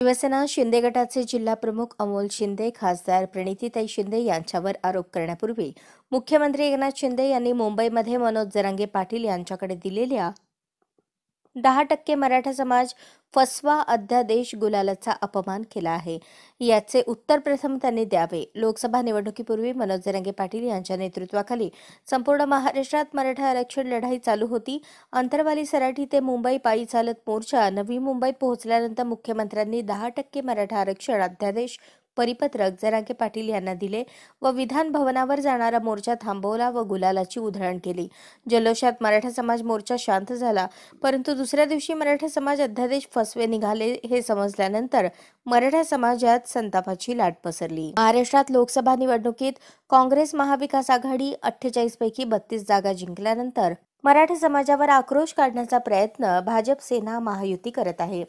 शिवसेना शिंदे गटाचे जिल्हा प्रमुख अमोल शिंदे, खासदार प्रणितीताई शिंदे यांच्यावर आरोप करण्यापूर्वी मुख्यमंत्री एकनाथ शिंदे यांनी मुंबईमध्ये मनोज जरांगे पाटील यांच्याकडे दिलेल्या 10% मराठा समाज फसवा अध्यादेश गुलालाचा अपमान केला आहे. याचे उत्तर प्रथम त्यांनी द्यावे. लोकसभा निवडणुकीपूर्वी मनोज जरांगे पाटील यांच्या नेतृत्वाखाली संपूर्ण महाराष्ट्रात मराठा आरक्षण लढाई चालू होती. अंतरवाली सराठी ते मुंबई पायी चालत मोर्चा नवी मुंबईत पोहोचल्यानंतर मुख्यमंत्र्यांनी 10% मराठा आरक्षण अध्यादेश परिपत्रक जरांगे पाटील यांना दिले व विधान भवनावर जाणारा मोर्चा थांबवला व गुलालाची उधळण केली. जल्लोषात मराठा समाज मोर्चा शांत झाला, परंतु दुसऱ्या दिवशी मराठा समाज अध्यादेश फसवे निघाले हे समजल्यानंतर मराठा समाजात संतापाची लाट पसरली. महाराष्ट्रात लोकसभा निवडणुकीत काँग्रेस महाविकास आघाडी 48 पैकी 32 जागा जिंकल्यानंतर मराठा समाजावर आक्रोश काढण्याचा प्रयत्न भाजप सेना महायुती करत आहे.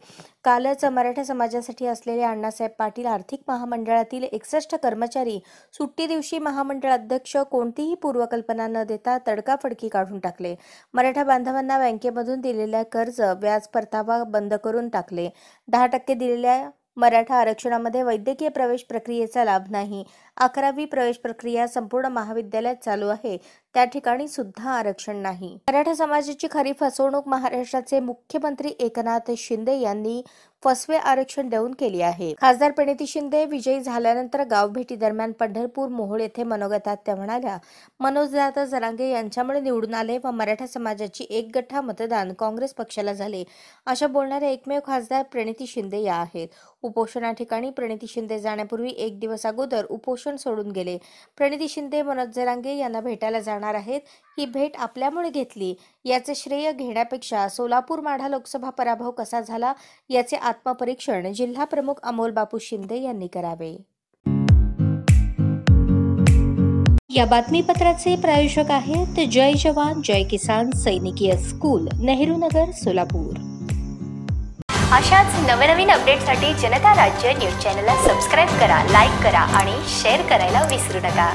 कालच मराठा समाजासाठी असलेले अण्णासाहेब पाटील आर्थिक महामंडळातील 61 कर्मचारी सुट्टी दिवशी महामंडळ अध्यक्ष कोणतीही पूर्वकल्पना न देता तडकाफडकी काढून टाकले. मराठा बांधवांना बँकेमधून दिलेल्या कर्ज व्याज परतावा बंद करून टाकले. 10% दिलेल्या मराठा आरक्षणामध्ये वैद्यकीय प्रवेश प्रक्रियेचा लाभ नाही. 11वी प्रवेश प्रक्रिया संपूर्ण महाविद्यालयात चालू आहे, त्या ठिकाणी सुद्धा आरक्षण नाही. मराठा समाजाची खरी फसवणूक महाराष्ट्राचे मुख्यमंत्री एकनाथ शिंदे यांनी फसवे आरक्षण देऊन केली आहे. खासदार प्रणिती शिंदे विजयी झाल्यानंतर गावभेटी दरम्यान पंढरपूर मोहोळ येथे मनोगतात त्या म्हणाल्या, मनोजदादा जरांगे यांच्यामुळे निवडून आले व मराठा समाजाची एक गठ्ठा मतदान काँग्रेस पक्षाला झाले. अशा बोलणाऱ्या एकमेव खासदार प्रणिती शिंदे या आहेत. उपोषणा ठिकाणी प्रणिती शिंदे जाण्यापूर्वी एक दिवस अगोदर उपोषण सोडून गेले. प्रणिती शिंदे मनोज जरांगे यांना भेटायला जाणार आहेत. ही भेट आपल्यामुळे घेतली याचे श्रेय घेण्यापेक्षा सोलापूर माढा लोकसभा पराभव कसा झाला याचे आत्मपरीक्षण जिल्हा प्रमुख अमोल बापू शिंदे यांनी करावे. या बातमीपत्राचे प्रायोजक आहेत जय जवान जय किसान सैनिकीय स्कूल, नेहरू नगर, सोलापूर. अशाच नवनवीन अपडेटसाठी जनता राज्य न्यूज चॅनलला सबस्क्राईब करा, लाईक करा आणि शेअर करायला विसरू नका.